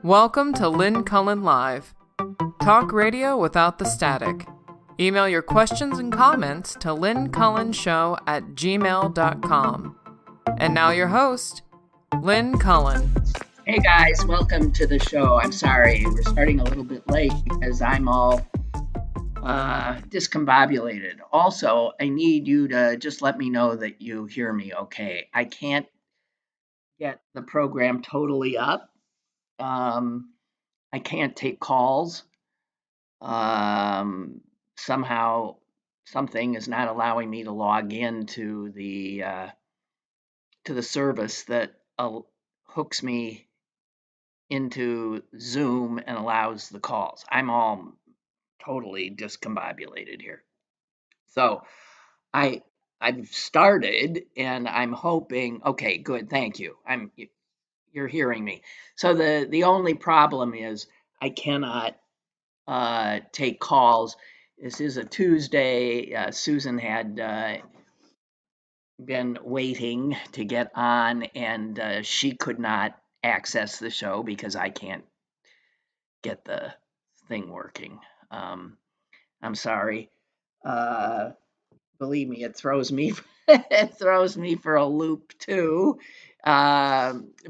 Welcome to Lynn Cullen Live. Talk radio without the static. Email your questions and comments to lynncullenshow@gmail.com. And now your host, Lynn Cullen. Hey guys, welcome to the show. I'm sorry, we're starting a little bit late because I'm all discombobulated. Also, I need you to just let me know that you hear me okay. I can't get the program totally up. I can't take calls. Somehow something is not allowing me to log in to the service that hooks me into Zoom and allows the calls. I'm all totally discombobulated here. So I've started and I'm hoping, okay, good, thank you. You're hearing me. So the only problem is I cannot take calls. This is a Tuesday. Susan had been waiting to get on, and she could not access the show because I can't get the thing working. I'm sorry. Believe me, it throws me it throws me for a loop too,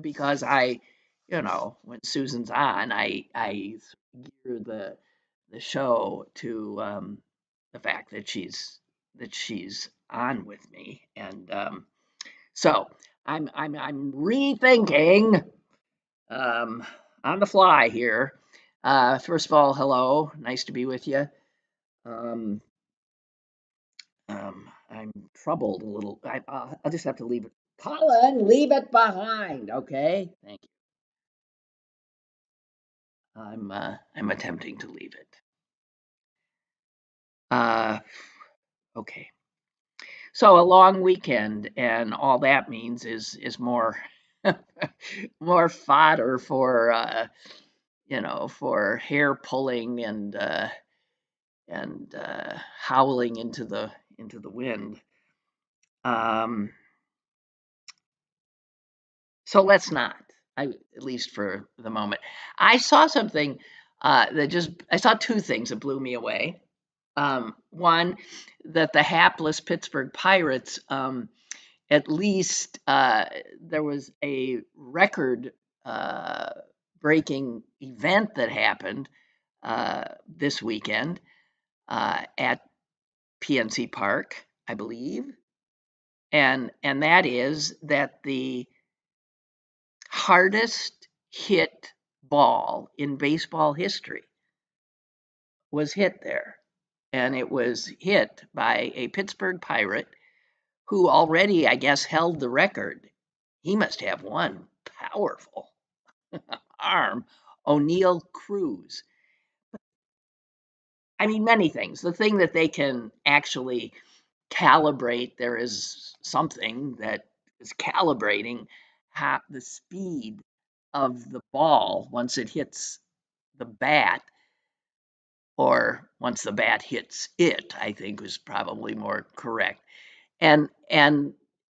because when Susan's on, I gear the show to the fact that she's on with me, and so I'm rethinking on the fly here. First of all, hello, nice to be with you. I'm troubled a little. I'll just have to leave it. Colin, leave it behind, okay? Thank you. I'm attempting to leave it. Okay. So a long weekend, and all that means is more more fodder for for hair pulling and howling into the wind. So let's not. At least for the moment. I saw something I saw two things that blew me away. One, that the hapless Pittsburgh Pirates, at least there was a record breaking event that happened this weekend at PNC Park, I believe, and that is that the hardest hit ball in baseball history was hit there, and it was hit by a Pittsburgh Pirate who already, I guess, held the record. He must have one powerful arm, O'Neill Cruz. I mean, many things. The thing that they can actually calibrate, there is something that is calibrating the speed of the ball once it hits the bat, or once the bat hits it, I think was probably more correct. And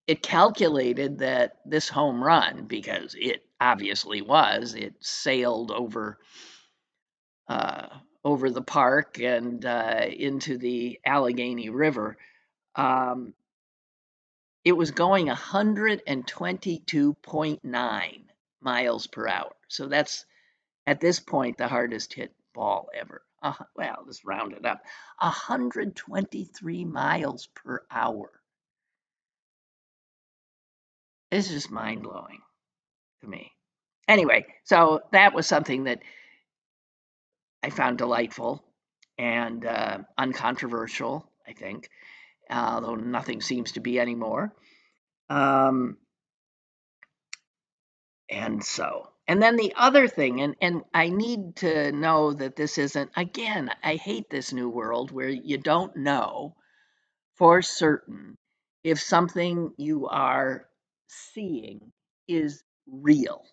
it calculated that this home run, because it obviously was, it sailed over the park and into the Allegheny River. It was going 122.9 miles per hour. So that's, at this point, the hardest hit ball ever. Well, let's round it up. 123 miles per hour. It's just mind blowing to me. Anyway, so that was something that I found delightful and uncontroversial, I think, although nothing seems to be anymore. And then the other thing, and I need to know that this isn't, again, I hate this new world where you don't know for certain if something you are seeing is real.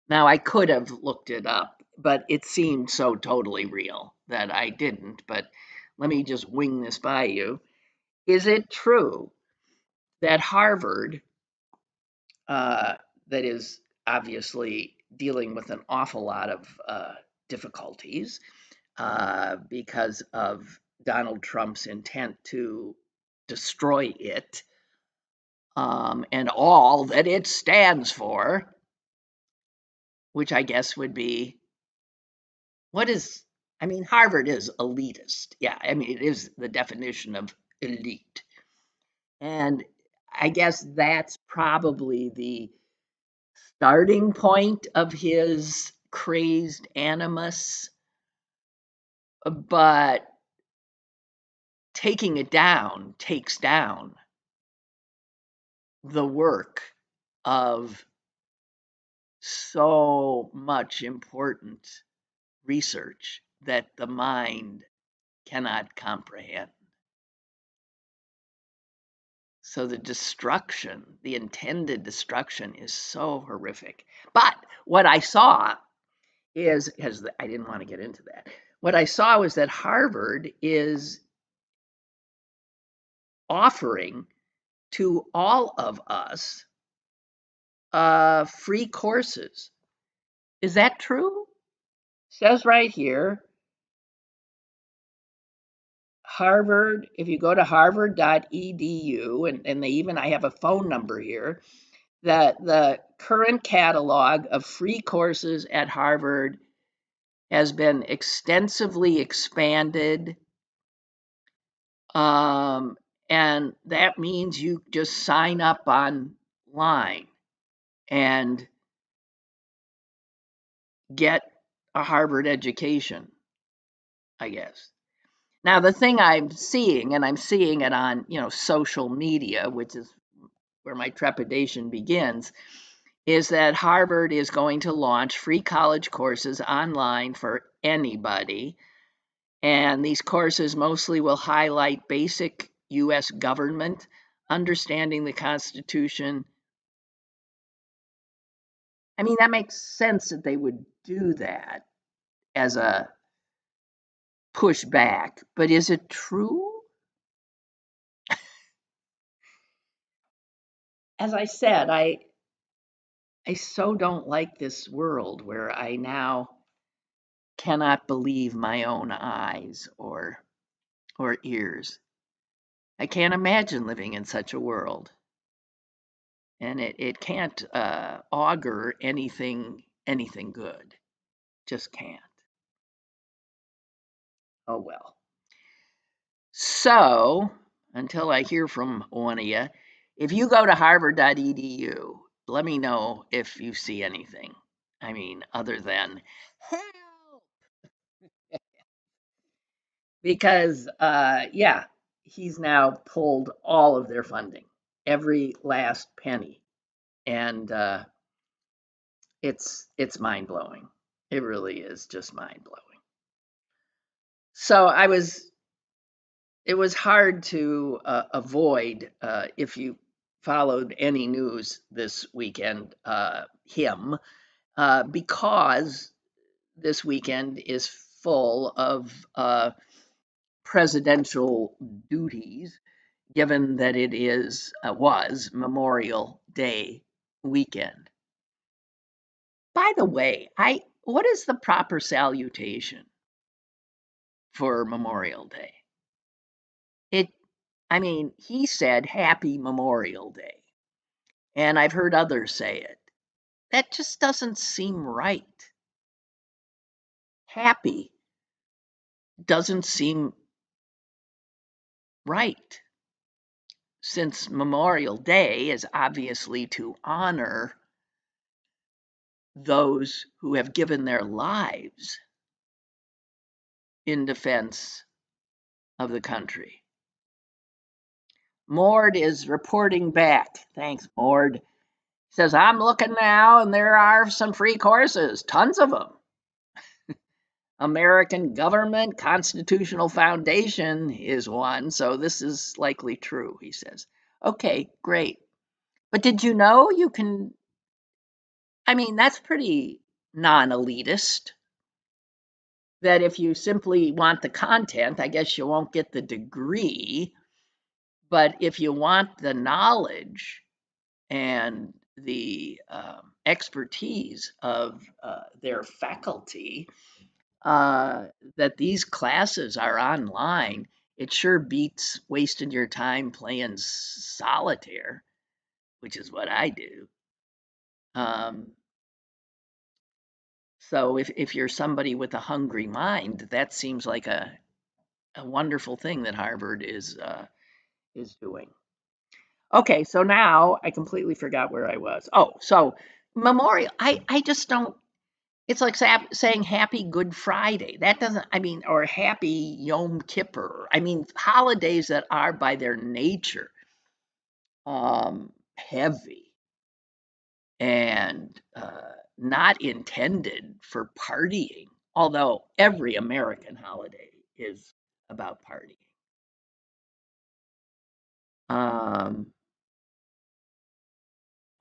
Now, I could have looked it up, but it seemed so totally real that I didn't. But let me just wing this by you. Is it true that Harvard, that is obviously dealing with an awful lot of difficulties because of Donald Trump's intent to destroy it and all that it stands for, which I guess would be Harvard is elitist. Yeah, I mean, it is the definition of elite. And I guess that's probably the starting point of his crazed animus. But taking it down takes down the work of so much important research that the mind cannot comprehend. So the destruction, the intended destruction, is so horrific. But what I saw is, because I didn't want to get into that, what I saw was that Harvard is offering to all of us free courses. Is that true? It says right here, Harvard, if you go to harvard.edu, and I have a phone number here, that the current catalog of free courses at Harvard has been extensively expanded. And that means you just sign up online and get a Harvard education, I guess. Now, the thing I'm seeing, and I'm seeing it on, social media, which is where my trepidation begins, is that Harvard is going to launch free college courses online for anybody. And these courses mostly will highlight basic U.S. government, understanding the Constitution. I mean, that makes sense that they would do that as a pushback, but is it true? As I said, I so don't like this world where I now cannot believe my own eyes or ears. I can't imagine living in such a world. And it can't augur anything good. Just can't. Oh well. So until I hear from one of you, if you go to harvard.edu, let me know if you see anything. I mean, other than help, because yeah, he's now pulled all of their funding, every last penny, and it's mind blowing. It really is just mind blowing. So it was hard to avoid, if you followed any news this weekend, him, because this weekend is full of presidential duties, given that it was Memorial Day weekend. By the way, what is the proper salutation for Memorial Day? He said Happy Memorial Day, and I've heard others say it. That just doesn't seem right. Happy doesn't seem right, since Memorial Day is obviously to honor those who have given their lives in defense of the country. Mord is reporting back. Thanks, Mord. He says, I'm looking now, and there are some free courses, tons of them. American Government Constitutional Foundation is one, so this is likely true, he says. Okay, great. But did you know you can, that's pretty non-elitist, that if you simply want the content, I guess you won't get the degree, but if you want the knowledge and the expertise of their faculty, that these classes are online, it sure beats wasting your time playing solitaire, which is what I do. Um, so if you're somebody with a hungry mind, that seems like a wonderful thing that Harvard is doing. Okay, so now I completely forgot where I was. Oh, so memorial. I just don't. It's like saying Happy Good Friday. That doesn't. I mean, or Happy Yom Kippur. I mean, holidays that are by their nature heavy and not intended for partying. Although every American holiday is about partying. Um,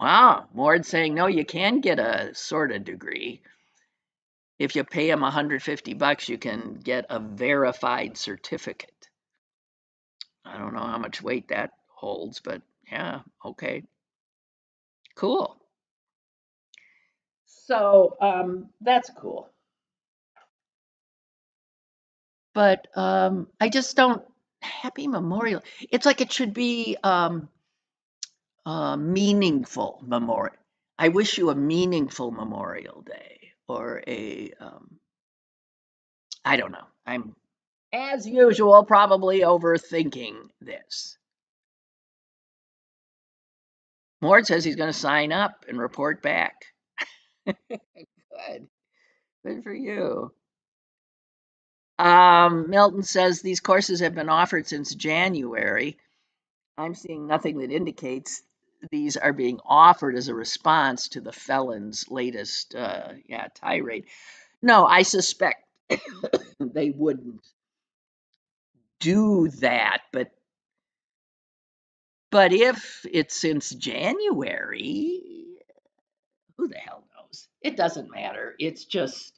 Wow, Mord's saying, no, you can get a sort of degree. If you pay him $150, you can get a verified certificate. I don't know how much weight that holds, but yeah, okay, cool. So that's cool. But I just don't. Happy Memorial. It's like it should be meaningful memorial. I wish you a meaningful Memorial Day or a I don't know. I'm, as usual, probably overthinking this. Mort says he's going to sign up and report back. Good. Good for you. Milton says these courses have been offered since January. I'm seeing nothing that indicates these are being offered as a response to the felon's latest tirade. No, I suspect they wouldn't do that, but if it's since January, who the hell knows? It doesn't matter. It's just,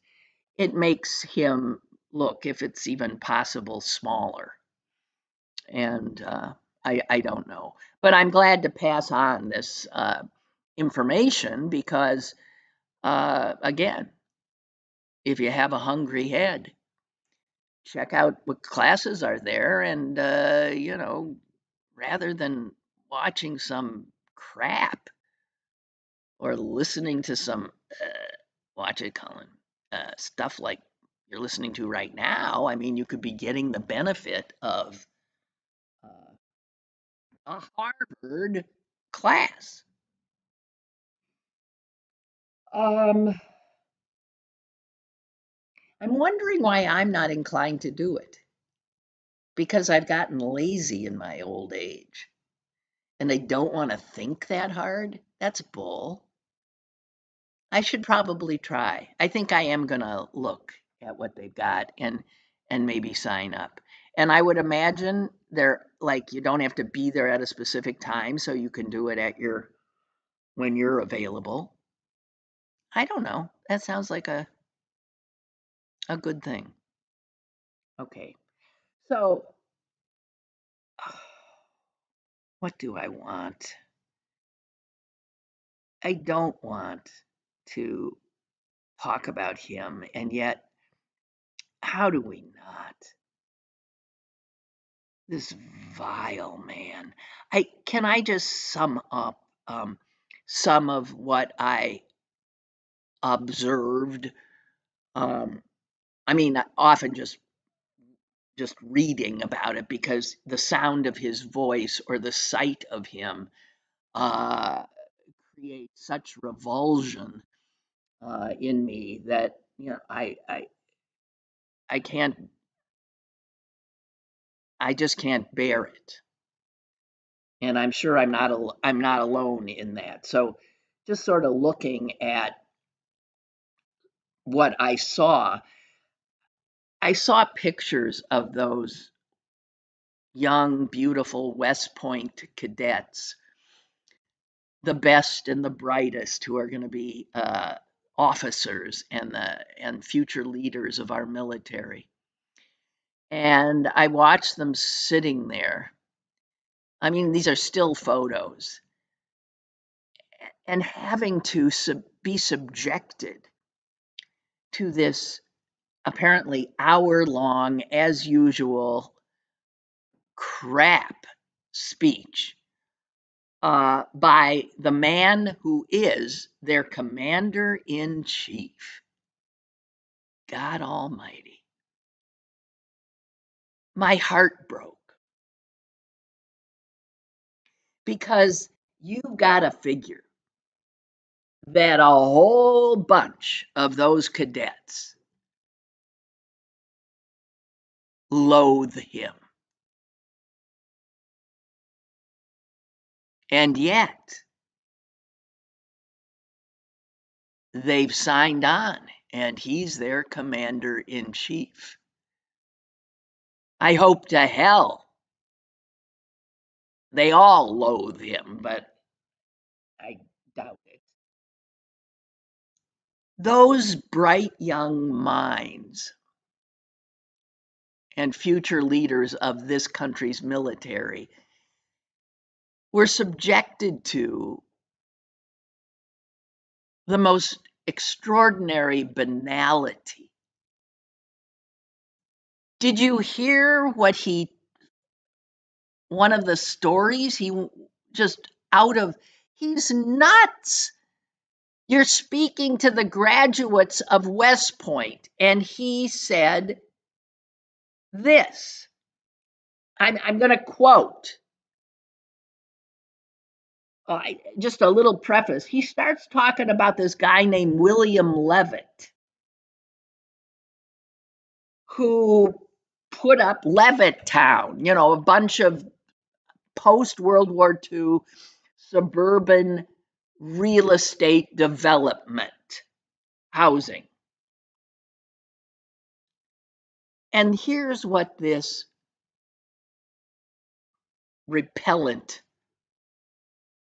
it makes him look, if it's even possible, smaller. And I don't know. But I'm glad to pass on this information because, again, if you have a hungry head, check out what classes are there. And, rather than watching some crap or listening to some, watch it, Colin, stuff like you're listening to right now, I mean, you could be getting the benefit of uh, a Harvard class. Um, I'm wondering why I'm not inclined to do it because I've gotten lazy in my old age and I don't want to think that hard. That's bull. I should probably try. I think I am going to look at what they've got and maybe sign up. And I would imagine they're like you don't have to be there at a specific time, so you can do it at your when you're available. I don't know. That sounds like a good thing. Okay. So what do I want? I don't want to talk about him, and yet how do we not? This vile man. I just sum up some of what I observed. Um, I mean, often just reading about it because the sound of his voice or the sight of him uh, creates such revulsion in me that I can't. I just can't bear it. And I'm sure I'm not alone in that. So just sort of looking at what I saw pictures of those young, beautiful West Point cadets, the best and the brightest, who are going to be officers and future leaders of our military. And I watched them sitting there. I mean, these are still photos, and having to be subjected to this apparently hour-long, as usual, crap speech by the man who is their commander-in-chief. God Almighty. My heart broke. Because you've got to figure that a whole bunch of those cadets loathe him. And yet, they've signed on, and he's their commander-in-chief. I hope to hell they all loathe him, but I doubt it. Those bright young minds and future leaders of this country's military were subjected to the most extraordinary banality. Did you hear what one of the stories he just he's nuts. You're speaking to the graduates of West Point, and he said this. I'm going to quote. Just a little preface. He starts talking about this guy named William Levitt, who put up Levittown, a bunch of post-World War II suburban real estate development housing. And here's what this repellent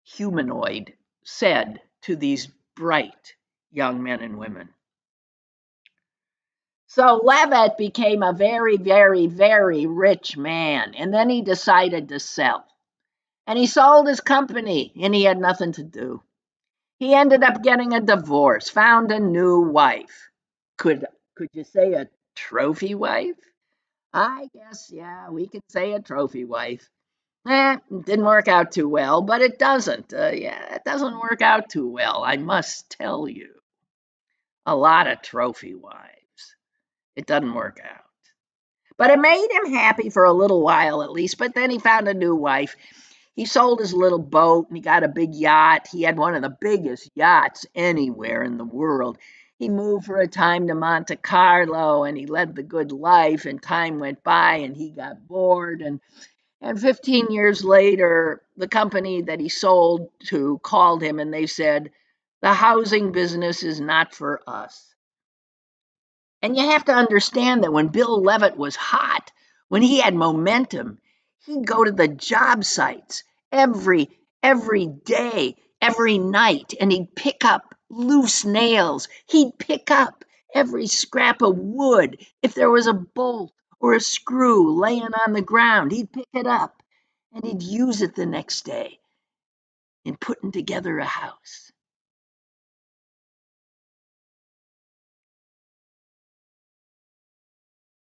humanoid said to these bright young men and women. So Levitt became a very, very, very rich man, and then he decided to sell. And he sold his company, and he had nothing to do. He ended up getting a divorce, found a new wife. Could you say a trophy wife? I guess, yeah, we could say a trophy wife. It didn't work out too well, but it doesn't. It doesn't work out too well, I must tell you. A lot of trophy wives. It doesn't work out. But it made him happy for a little while at least, but then he found a new wife. He sold his little boat and he got a big yacht. He had one of the biggest yachts anywhere in the world. He moved for a time to Monte Carlo and he led the good life, and time went by and he got bored. And 15 years later, the company that he sold to called him and they said, the housing business is not for us. And you have to understand that when Bill Levitt was hot, when he had momentum, he'd go to the job sites every day, every night, and he'd pick up loose nails. He'd pick up every scrap of wood. If there was a bolt or a screw laying on the ground, he'd pick it up and he'd use it the next day in putting together a house.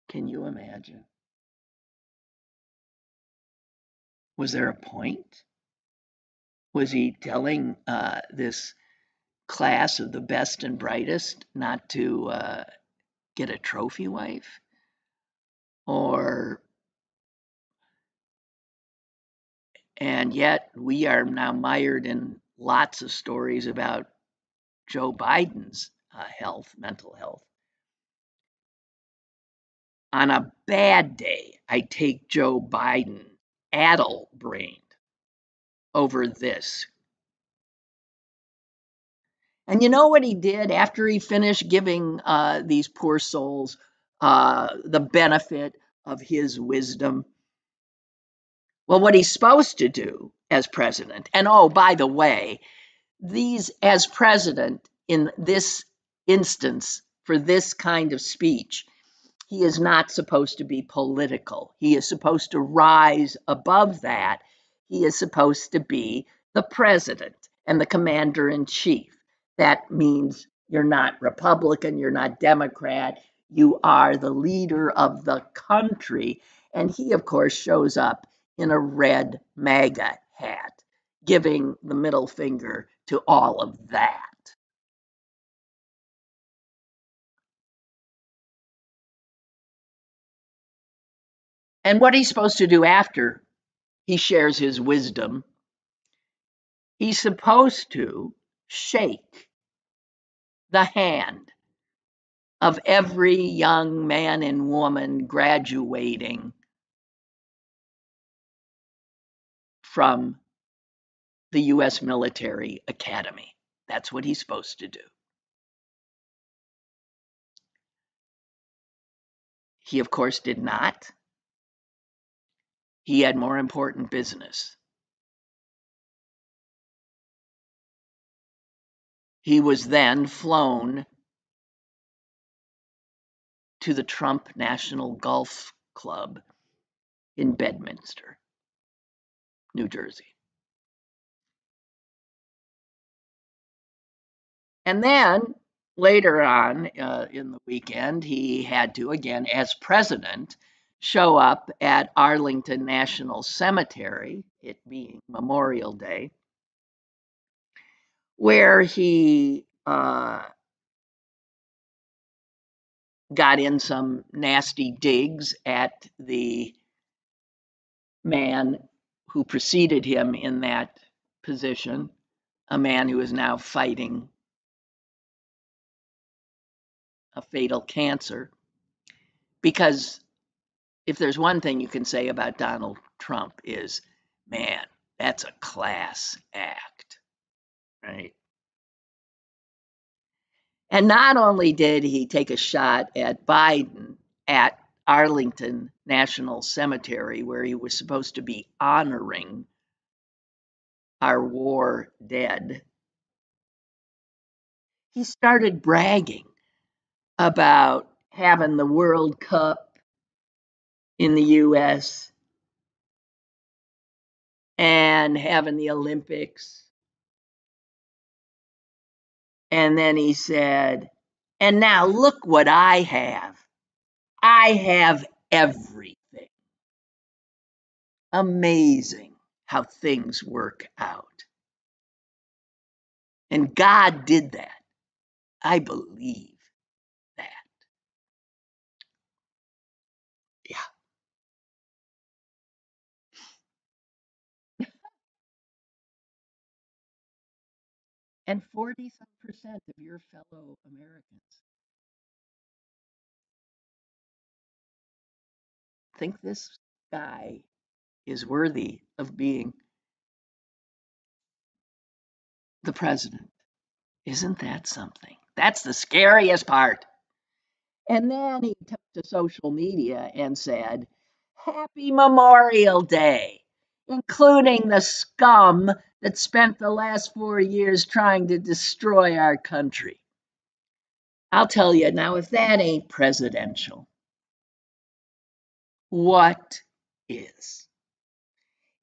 Can you imagine? Was there a point? Was he telling this class of the best and brightest not to get a trophy wife? And yet we are now mired in lots of stories about Joe Biden's mental health. On a bad day, I take Joe Biden addle-brained over this. And you know what he did after he finished giving these poor souls the benefit of his wisdom? Well, what he's supposed to do as president, and oh, by the way, as president in this instance for this kind of speech, he is not supposed to be political. He is supposed to rise above that. He is supposed to be the president. and the commander-in-chief. That means you're not Republican, you're not Democrat, you are the leader of the country. And he, of course, shows up in a red MAGA hat, giving the middle finger to all of that. And what he's supposed to do after he shares his wisdom, he's supposed to shake the hand of every young man and woman graduating from the U.S. Military Academy. That's what he's supposed to do. He, of course, did not. He had more important business. He was then flown to the Trump National Golf Club in Bedminster, New Jersey. And then later on in the weekend, he had to, again, as president, show up at Arlington National Cemetery, it being Memorial Day, where he got in some nasty digs at the man who preceded him in that position, a man who is now fighting a fatal cancer. Because if there's one thing you can say about Donald Trump is, man, that's a class act, right? And not only did he take a shot at Biden at Arlington National Cemetery, where he was supposed to be honoring our war dead, he started bragging about having the World Cup in the US and having the Olympics. And then he said, and now look what I have. I have everything. Amazing how things work out. And God did that. I believe that. Yeah. And 40% of your fellow Americans think this guy is worthy of being the president. Isn't that something? That's the scariest part. And then he took to social media and said, Happy Memorial Day, including the scum that spent the last 4 years trying to destroy our country. I'll tell you now, if that ain't presidential, what is?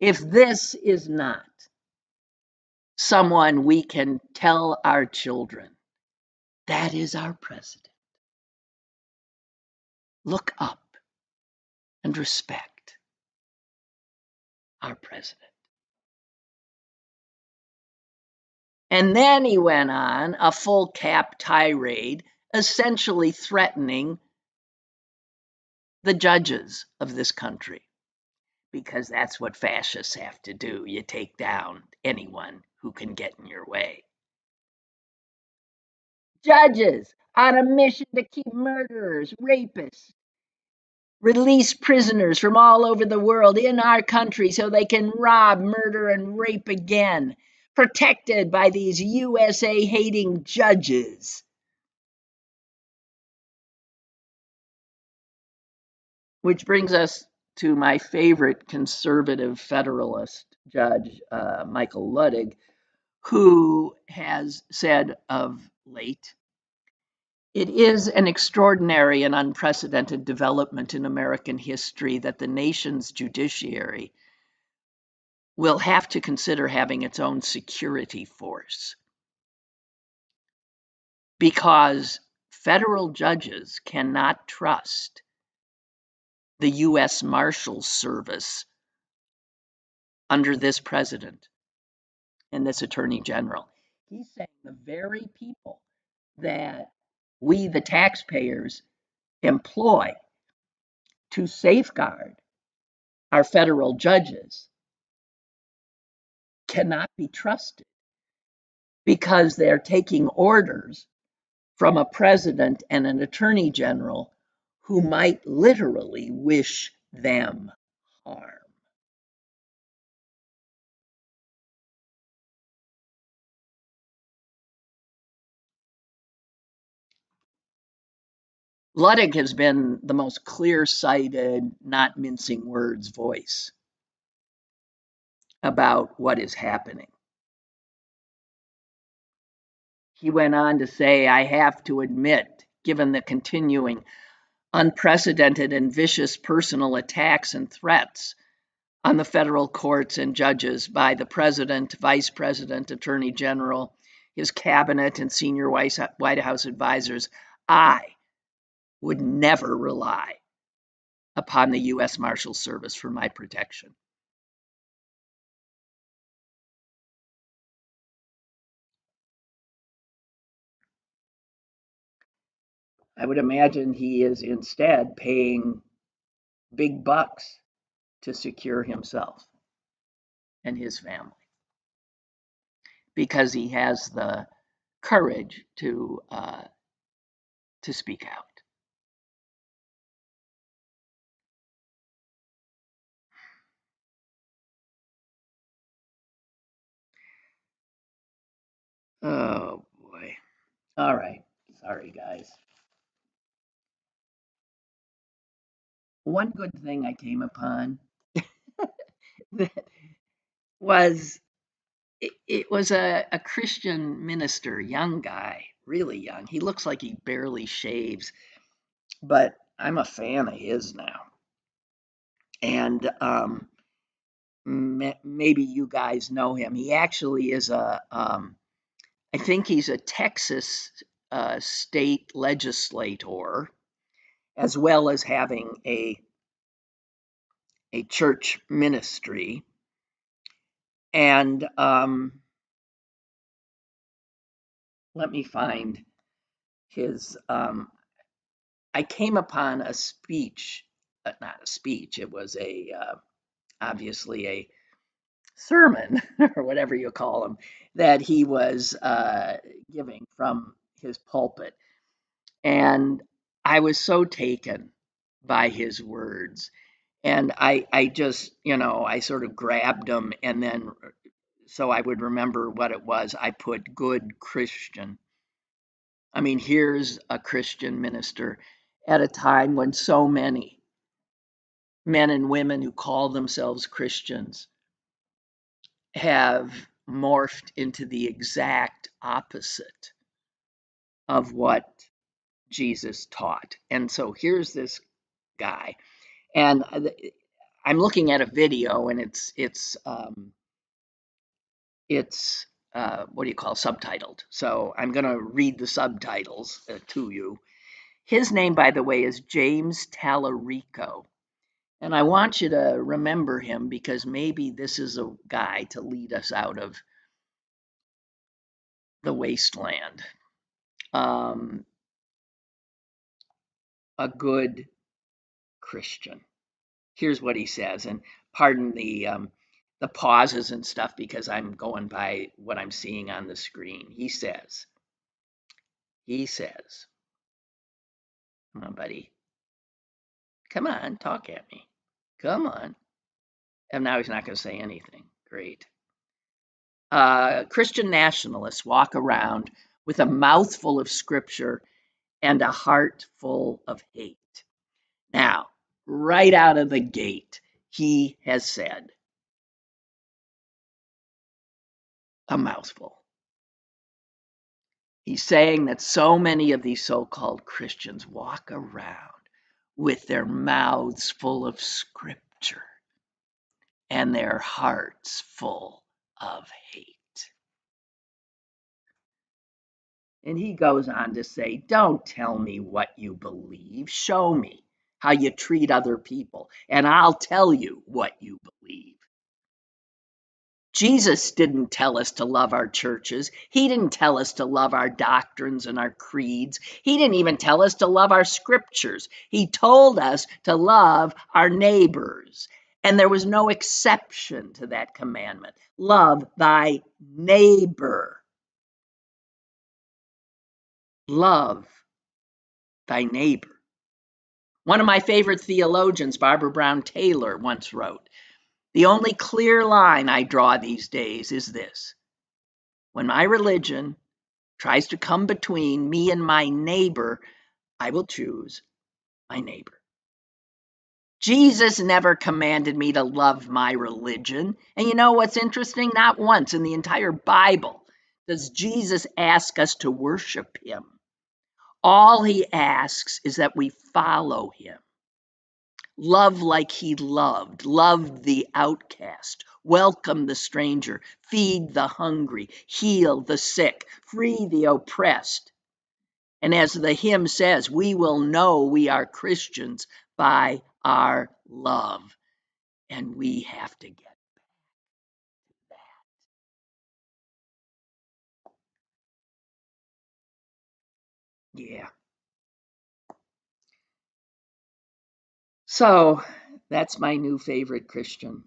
If this is not someone we can tell our children, that is our president. Look up and respect our president. And then he went on a full cap tirade, essentially threatening the judges of this country, because that's what fascists have to do. You take down anyone who can get in your way. Judges on a mission to keep murderers, rapists, release prisoners from all over the world in our country so they can rob, murder, and rape again, protected by these USA hating judges. Which brings us to my favorite conservative Federalist judge, Michael Luttig, who has said of late, it is an extraordinary and unprecedented development in American history that the nation's judiciary will have to consider having its own security force, because federal judges cannot trust the U.S. Marshal Service under this president and this attorney general. He's saying the very people that we, the taxpayers, employ to safeguard our federal judges cannot be trusted, because they're taking orders from a president and an attorney general who might literally wish them harm. Ludwig has been the most clear-sighted, not mincing words voice about what is happening. He went on to say, I have to admit, given the continuing unprecedented and vicious personal attacks and threats on the federal courts and judges by the president, vice president, attorney general, his cabinet, and senior White House advisors, I would never rely upon the U.S. Marshal Service for my protection. I would imagine he is instead paying big bucks to secure himself and his family, because he has the courage to speak out. Oh boy. All right. Sorry, guys. One good thing I came upon that was it was a Christian minister, young guy, really young. He looks like he barely shaves, but I'm a fan of his now. And maybe you guys know him. He actually is I think he's a Texas state legislator, as well as having a church ministry. And let me find his. I came upon a speech, not a speech. It was obviously a sermon or whatever you call them, that he was giving from his pulpit, and I was so taken by his words, and I just, I sort of grabbed them, and then so I would remember what it was, I put good Christian. I mean, here's a Christian minister at a time when so many men and women who call themselves Christians have morphed into the exact opposite of what Jesus taught. And so here's this guy, and I'm looking at a video, and it's what do you call, subtitled. So I'm going to read the subtitles to you. His name, by the way, is James Tallarico. And I want you to remember him, because maybe this is a guy to lead us out of the wasteland. A good Christian. Here's what he says, and pardon the pauses and stuff, because I'm going by what I'm seeing on the screen. He says, come on, buddy. Come on, talk at me. Come on. And now he's not going to say anything. Great. Christian nationalists walk around with a mouthful of scripture and a heart full of hate. Now, right out of the gate, he has said a mouthful. He's saying that so many of these so-called Christians walk around with their mouths full of scripture and their hearts full of hate. And he goes on to say, don't tell me what you believe. Show me how you treat other people, and I'll tell you what you believe. Jesus didn't tell us to love our churches. He didn't tell us to love our doctrines and our creeds. He didn't even tell us to love our scriptures. He told us to love our neighbors. And there was no exception to that commandment. Love thy neighbor. Love thy neighbor. One of my favorite theologians, Barbara Brown Taylor, once wrote, the only clear line I draw these days is this: when my religion tries to come between me and my neighbor, I will choose my neighbor. Jesus never commanded me to love my religion. And you know what's interesting? Not once in the entire Bible does Jesus ask us to worship him. All he asks is that we follow him. Love like he loved, love the outcast, welcome the stranger, feed the hungry, heal the sick, free the oppressed. And as the hymn says, we will know we are Christians by our love. And we have to get that. Yeah. So that's my new favorite Christian.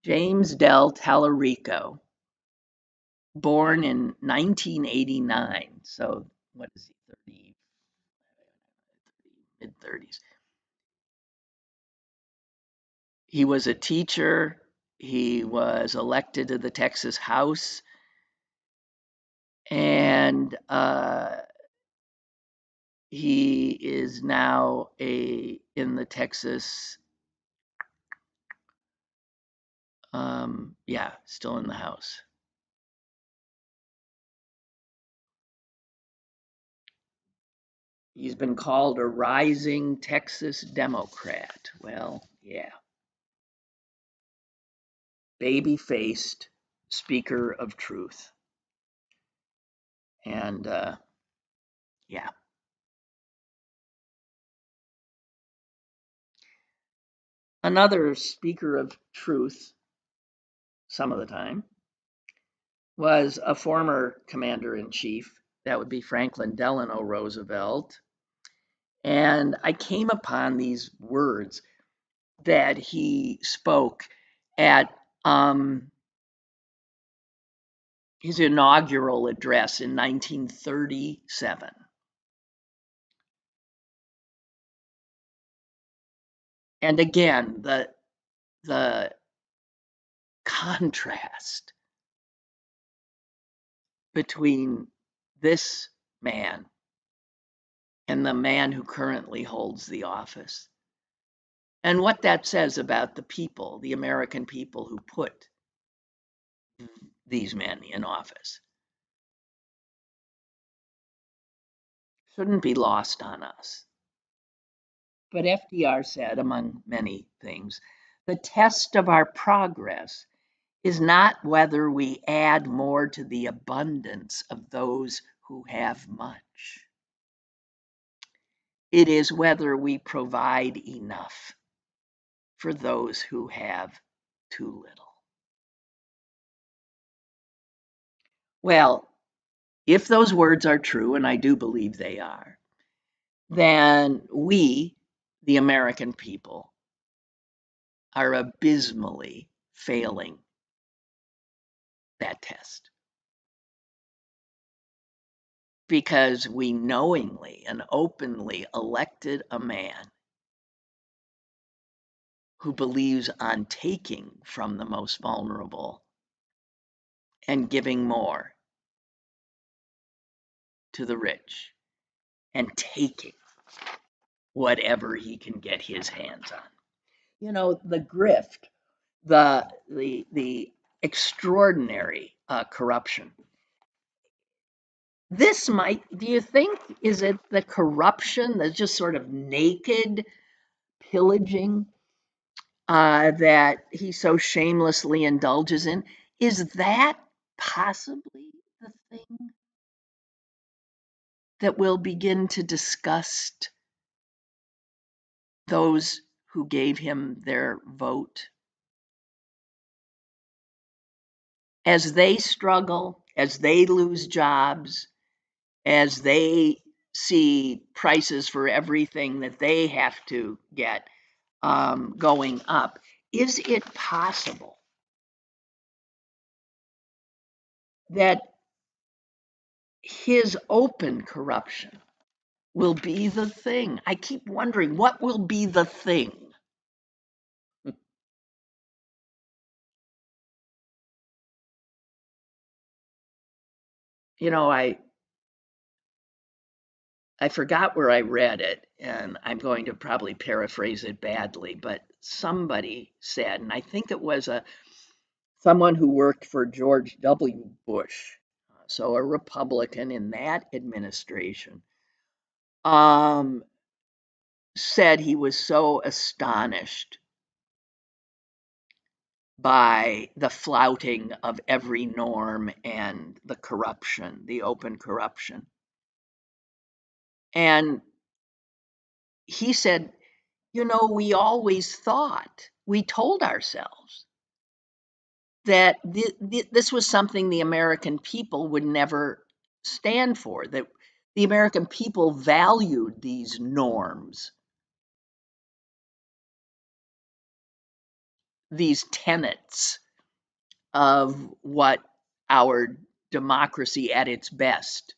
James Del Tallarico, born in 1989. So what is he, 30, mid-30s. He was a teacher. He was elected to the Texas House. And he is now in the Texas, still in the House. He's been called a rising Texas Democrat. Well, yeah. Baby-faced speaker of truth. And yeah. Another speaker of truth, some of the time, was a former commander-in-chief. That would be Franklin Delano Roosevelt. And I came upon these words that he spoke at his inaugural address in 1937. And again, the contrast between this man and the man who currently holds the office, and what that says about the people, the American people who put these men in office, shouldn't be lost on us. But FDR said, among many things, the test of our progress is not whether we add more to the abundance of those who have much. It is whether we provide enough for those who have too little. Well, if those words are true, and I do believe they are, then we, the American people, are abysmally failing that test. Because we knowingly and openly elected a man who believes on taking from the most vulnerable and giving more to the rich and taking whatever he can get his hands on. You know, the grift, the extraordinary corruption. This might, do you think, is it the corruption, the just sort of naked pillaging that he so shamelessly indulges in. Is that possibly the thing that will begin to disgust those who gave him their vote? As they struggle, as they lose jobs, as they see prices for everything that they have to get going up, is it possible that his open corruption will be the thing? I keep wondering, what will be the thing? You know, I forgot where I read it, and I'm going to probably paraphrase it badly, but somebody said, and I think it was someone who worked for George W. Bush, so a Republican in that administration, um, said he was so astonished by the flouting of every norm and the corruption, the open corruption. And he said, we always thought, we told ourselves that this was something the American people would never stand for, that the American people valued these norms, these tenets of what our democracy at its best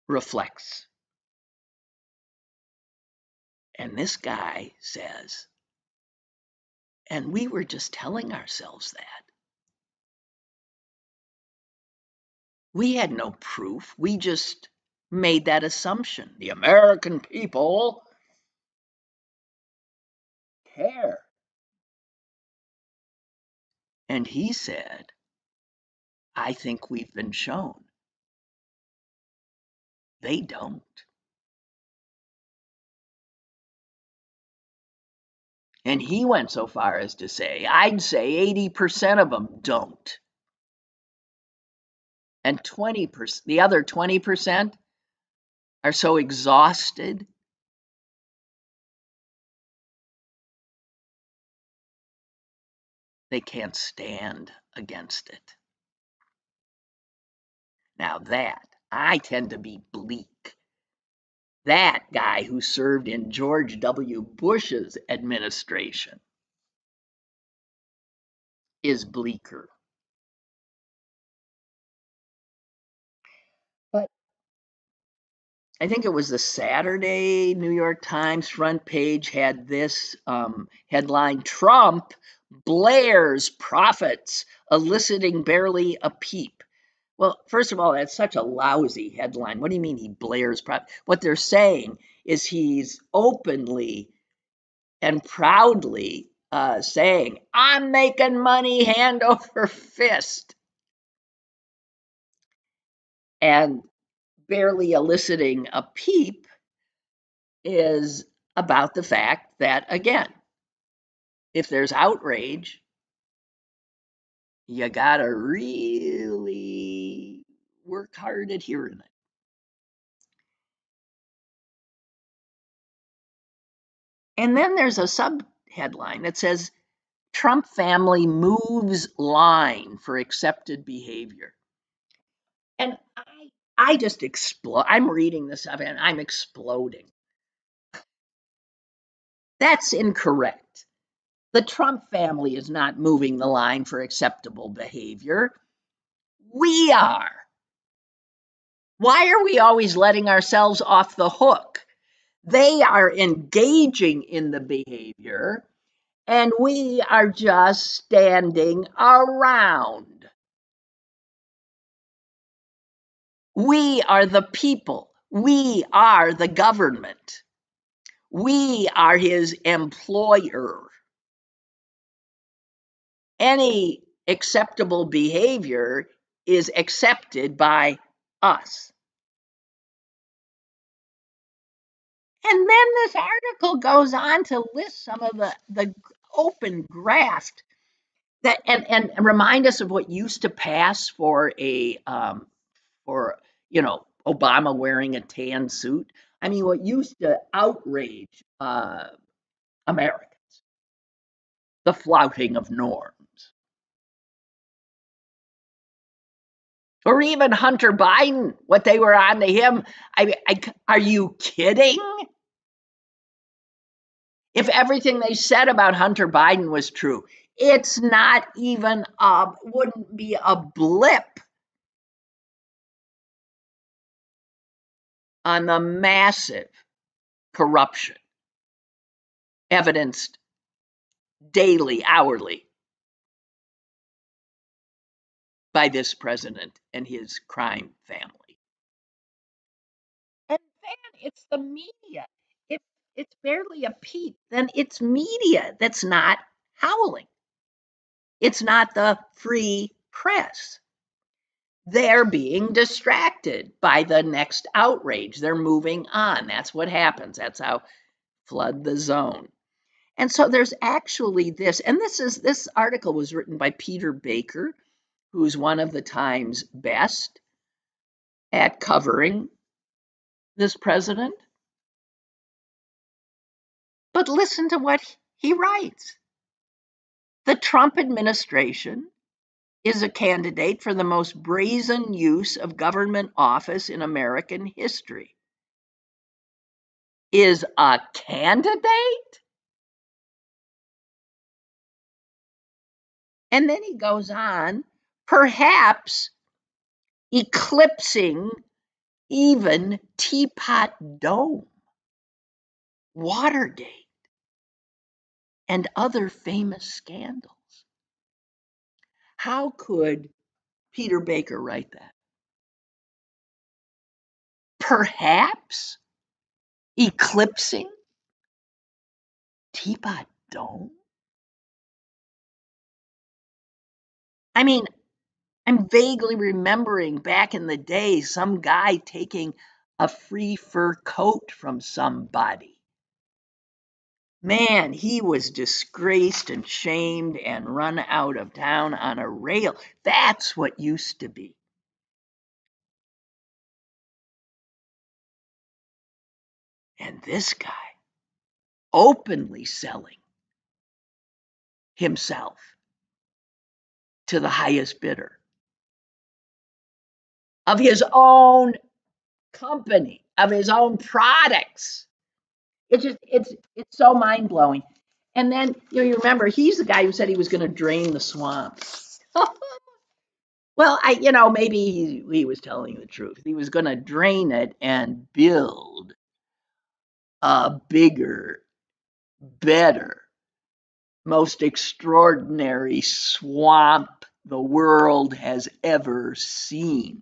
reflects. And this guy says, and we were just telling ourselves that. We had no proof. We just made that assumption. The American people care. And he said, I think we've been shown they don't. And he went so far as to say, I'd say 80% of them don't. And 20%, the other 20% are so exhausted they can't stand against it. Now that, I tend to be bleak. That guy who served in George W. Bush's administration is bleaker. But I think it was the Saturday New York Times front page had this headline: Trump blares profits, eliciting barely a peep. Well, first of all, that's such a lousy headline. What do you mean he blares profit? What they're saying is he's openly and proudly saying, I'm making money hand over fist, and barely eliciting a peep is about the fact that, again, if there's outrage, you gotta really work hard at hearing it. And then there's a sub headline that says Trump family moves line for accepted behavior. And I just explode. I'm reading this stuff and I'm exploding. That's incorrect. The Trump family is not moving the line for acceptable behavior. We are. Why are we always letting ourselves off the hook? They are engaging in the behavior, and we are just standing around. We are the people. We are the government. We are his employer. Any acceptable behavior is accepted by us. And then this article goes on to list some of the open graft that and remind us of what used to pass for a for Obama wearing a tan suit. I mean, what used to outrage Americans, the flouting of norms, or even Hunter Biden, what they were on to him. Are you kidding? If everything they said about Hunter Biden was true, it's not even wouldn't be a blip on the massive corruption evidenced daily, hourly by this president and his crime family. And then it's the media. If it's barely a peep, then it's media that's not howling. It's not the free press. They're being distracted by the next outrage. They're moving on. That's what happens. That's how flood the zone. And so there's actually this, and this article was written by Peter Baker, who's one of the Times best at covering this president. But listen to what he writes. The Trump administration is a candidate for the most brazen use of government office in American history. Is a candidate? And then he goes on, perhaps eclipsing even Teapot Dome, Watergate, and other famous scandals. How could Peter Baker write that? Perhaps eclipsing Teapot Dome? I mean, I'm vaguely remembering back in the day some guy taking a free fur coat from somebody. Man, he was disgraced and shamed and run out of town on a rail. That's what used to be. And this guy openly selling himself to the highest bidder of his own company, of his own products. It's so mind-blowing. And then you remember he's the guy who said he was going to drain the swamp. Well, maybe he was telling the truth. He was going to drain it and build a bigger, better, most extraordinary swamp the world has ever seen.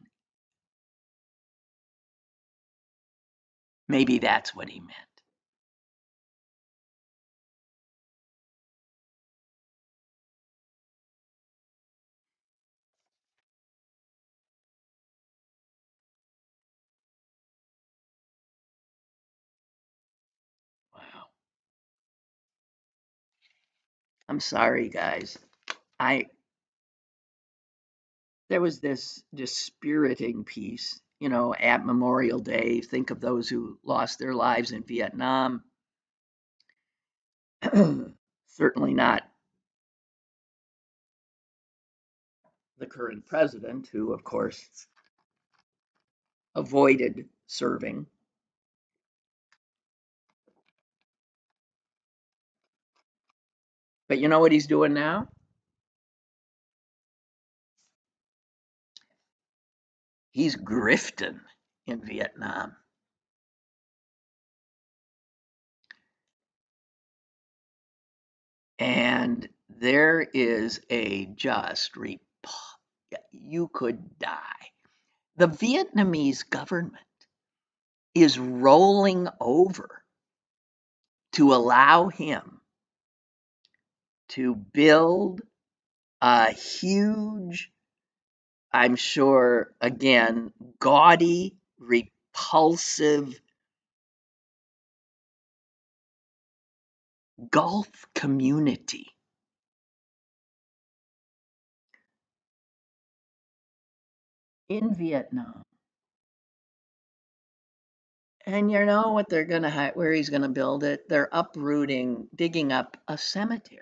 Maybe that's what he meant. Wow. I'm sorry, guys. There was this dispiriting piece, at Memorial Day. Think of those who lost their lives in Vietnam. Certainly not the current president, who, of course, avoided serving. But you know what he's doing now? He's grifting in Vietnam. And there is a just you could die. The Vietnamese government is rolling over to allow him to build a huge, I'm sure, again, gaudy, repulsive Gulf community. In Vietnam. And you know what they're going to where he's going to build it? They're uprooting, digging up a cemetery.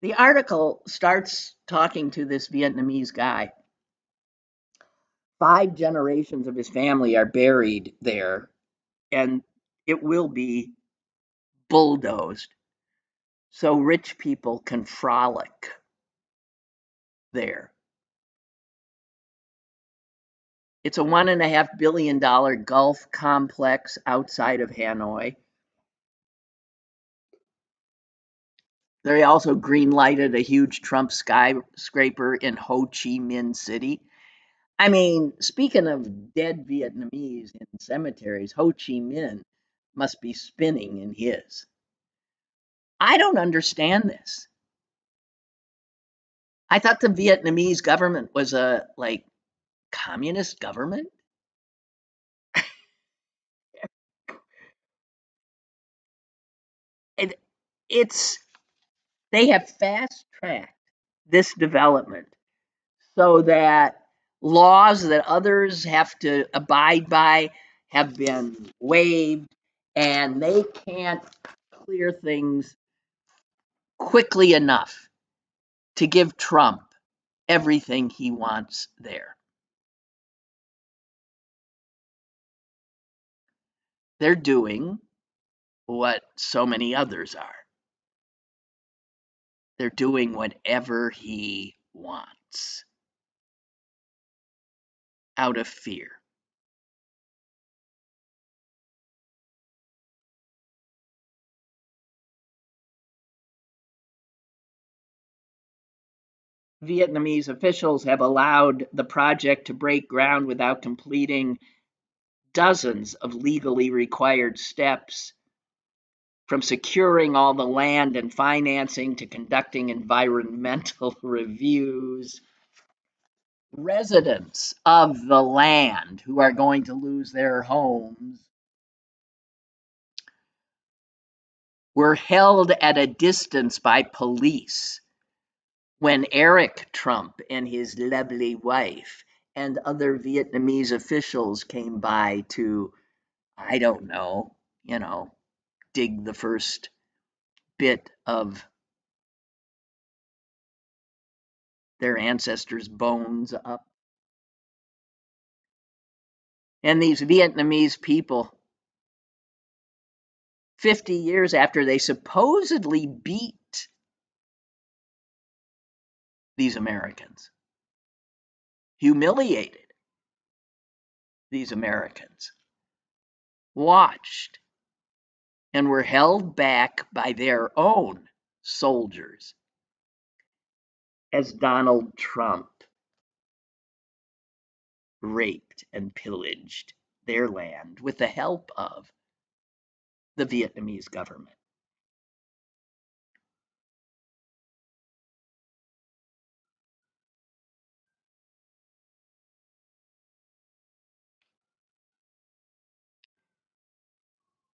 The article starts talking to this Vietnamese guy. 5 generations of his family are buried there, and it will be bulldozed so rich people can frolic there. It's a $1.5 billion Gulf complex outside of Hanoi. They also green lighted a huge Trump skyscraper in Ho Chi Minh City. I mean, speaking of dead Vietnamese in cemeteries, Ho Chi Minh must be spinning in his. I don't understand this. I thought the Vietnamese government was a communist government. It, it's they have fast tracked this development so that laws that others have to abide by have been waived, and they can't clear things quickly enough to give Trump everything he wants there. They're doing what so many others are. They're doing whatever he wants out of fear. Vietnamese officials have allowed the project to break ground without completing dozens of legally required steps, from securing all the land and financing to conducting environmental reviews. Residents of the land who are going to lose their homes were held at a distance by police when Eric Trump and his lovely wife and other Vietnamese officials came by to, I don't know, dig the first bit of their ancestors' bones up. And these Vietnamese people, 50 years after they supposedly beat these Americans, humiliated these Americans, watched and were held back by their own soldiers as Donald Trump raped and pillaged their land with the help of the Vietnamese government.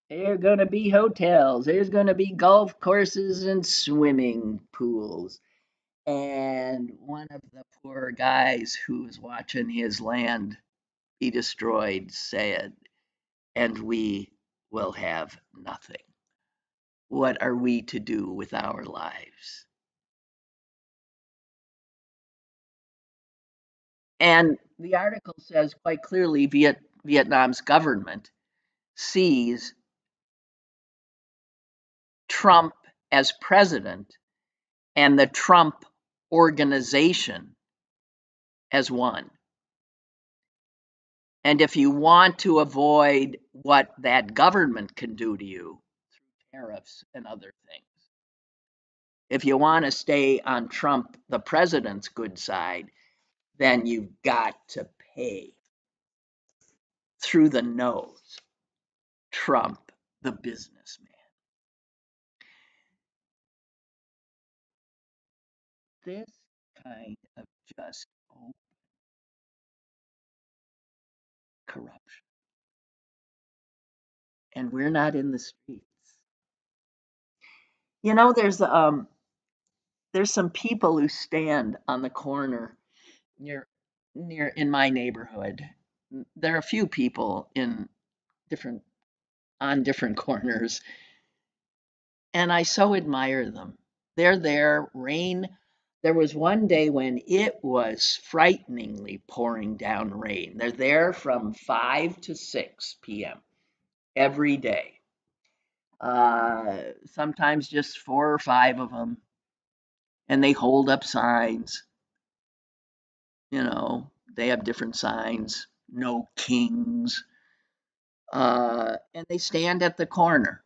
There are going to be hotels, there's going to be golf courses and swimming pools. And one of the poor guys who was watching his land be destroyed said, "And we will have nothing. What are we to do with our lives?" And the article says quite clearly Vietnam's government sees Trump as president and the Trump organization as one. And if you want to avoid what that government can do to you through tariffs and other things, if you want to stay on Trump, the president's good side, then you've got to pay through the nose Trump, the businessman. This kind of just corruption and we're not in the streets. You know, there's some people who stand on the corner near near in my neighborhood. There are a few people in different on different corners, and I so admire them. They're there, rain. There was one day when it was frighteningly pouring down rain. They're there from 5 to 6 p.m. every day. Sometimes just four or five of them, and they hold up signs. They have different signs, no kings, and they stand at the corner,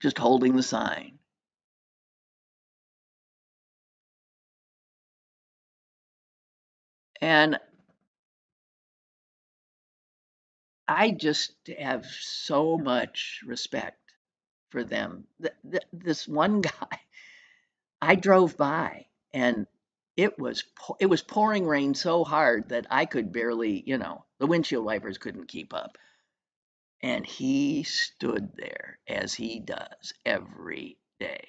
just holding the sign. And I just have so much respect for them. This one guy, I drove by, and it was pouring rain so hard that I could barely, the windshield wipers couldn't keep up. And he stood there as he does every day.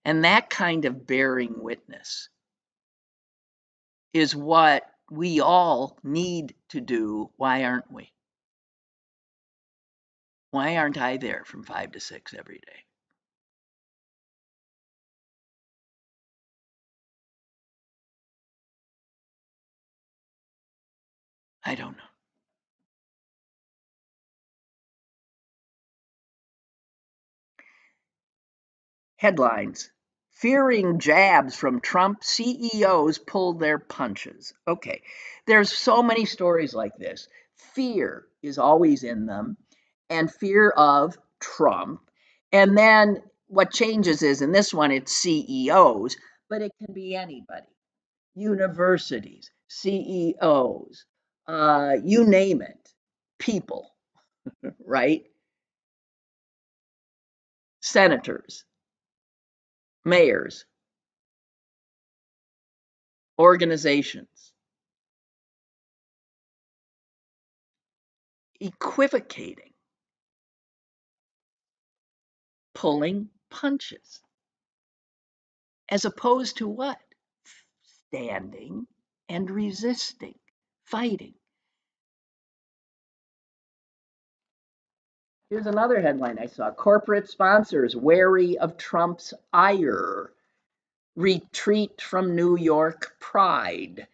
And that kind of bearing witness is what we all need to do. Why aren't we? Why aren't I there from 5 to 6 every day? I don't know. Headlines: fearing jabs from Trump, CEOs pull their punches. Okay, there's so many stories like this. Fear is always in them, and fear of Trump. And then what changes is in this one, it's CEOs, but it can be anybody. Universities, CEOs, you name it, people, right? Senators, mayors, organizations, equivocating, pulling punches, as opposed to what? Standing and resisting, fighting. Here's another headline I saw: corporate sponsors wary of Trump's ire, retreat from New York Pride.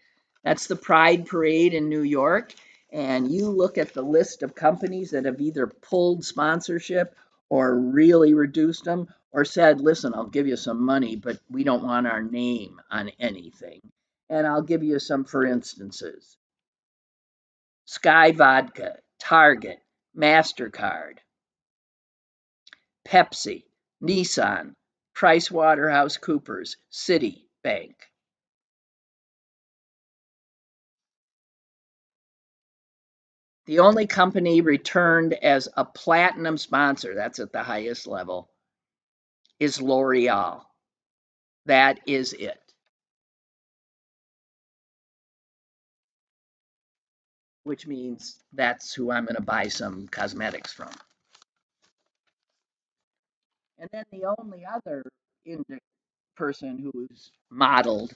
That's the Pride Parade in New York. And you look at the list of companies that have either pulled sponsorship or really reduced them or said, listen, I'll give you some money, but we don't want our name on anything. And I'll give you some for instances: Sky Vodka, Target, MasterCard, Pepsi, Nissan, PricewaterhouseCoopers, Citibank. The only company returned as a platinum sponsor, that's at the highest level, is L'Oreal. That is it, which means that's who I'm going to buy some cosmetics from. And then the only other person who's modeled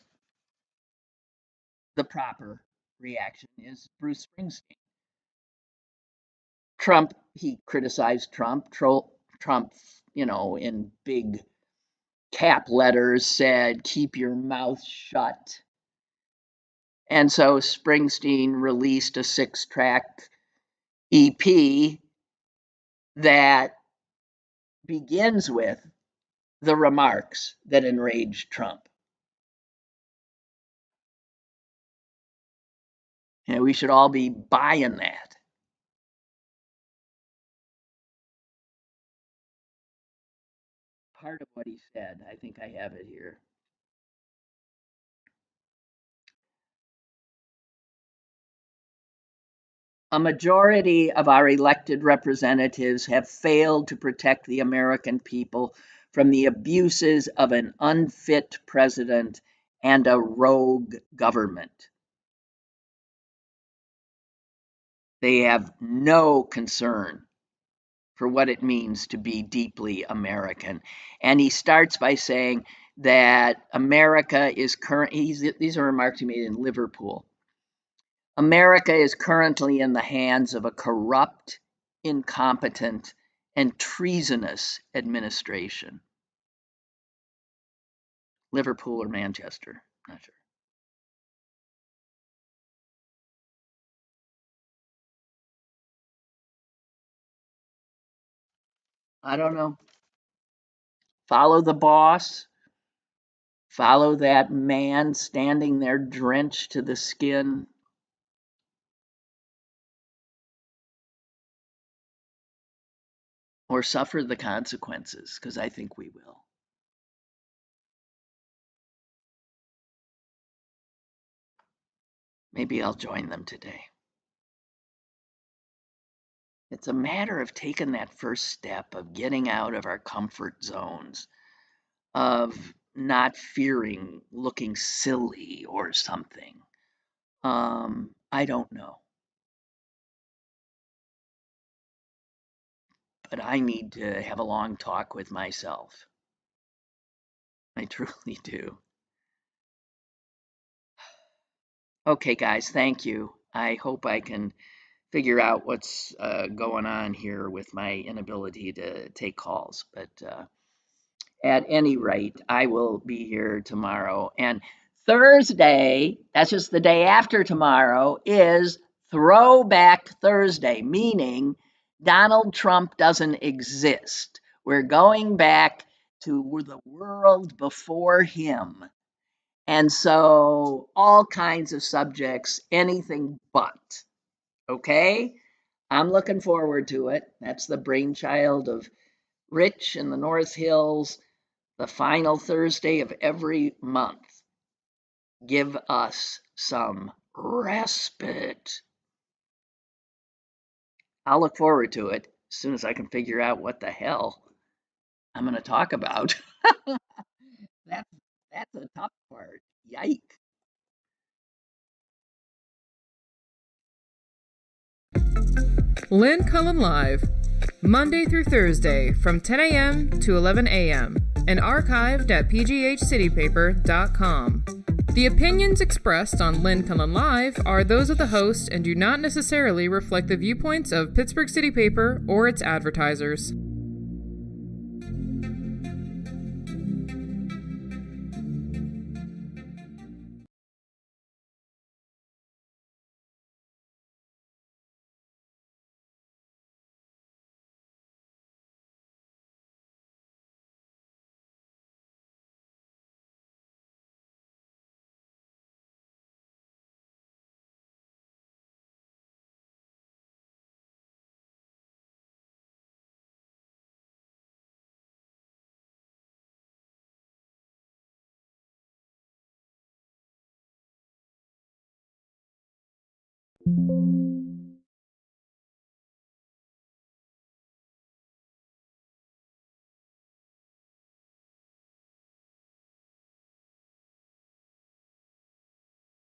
the proper reaction is Bruce Springsteen. Trump, he criticized Trump. Trump, in big cap letters said, keep your mouth shut. And so Springsteen released a 6-track EP that begins with the remarks that enraged Trump. We should all be buying that. Part of what he said, I think I have it here. A majority of our elected representatives have failed to protect the American people from the abuses of an unfit president and a rogue government. They have no concern for what it means to be deeply American. And he starts by saying that America is these are remarks he made in Liverpool. America is currently in the hands of a corrupt, incompetent, and treasonous administration. Liverpool or Manchester, not sure. I don't know. Follow the boss. Follow that man standing there drenched to the skin. Or suffer the consequences, because I think we will. Maybe I'll join them today. It's a matter of taking that first step of getting out of our comfort zones, of not fearing looking silly or something. I don't know. But I need to have a long talk with myself. I truly do. Okay, guys, thank you. I hope I can figure out what's going on here with my inability to take calls. But at any rate, I will be here tomorrow. And Thursday, that's just the day after tomorrow, is Throwback Thursday, meaning Donald Trump doesn't exist. We're going back to the world before him. And so, all kinds of subjects, anything but. Okay? I'm looking forward to it. That's the brainchild of Rich in the North Hills, the final Thursday of every month. Give us some respite. I'll look forward to it as soon as I can figure out what the hell I'm going to talk about. that's, that's a tough part. Yike. Lynn Cullen Live, Monday through Thursday from 10 a.m. to 11 a.m. and archived at pghcitypaper.com. The opinions expressed on Lynn Cullen Live are those of the host and do not necessarily reflect the viewpoints of Pittsburgh City Paper or its advertisers.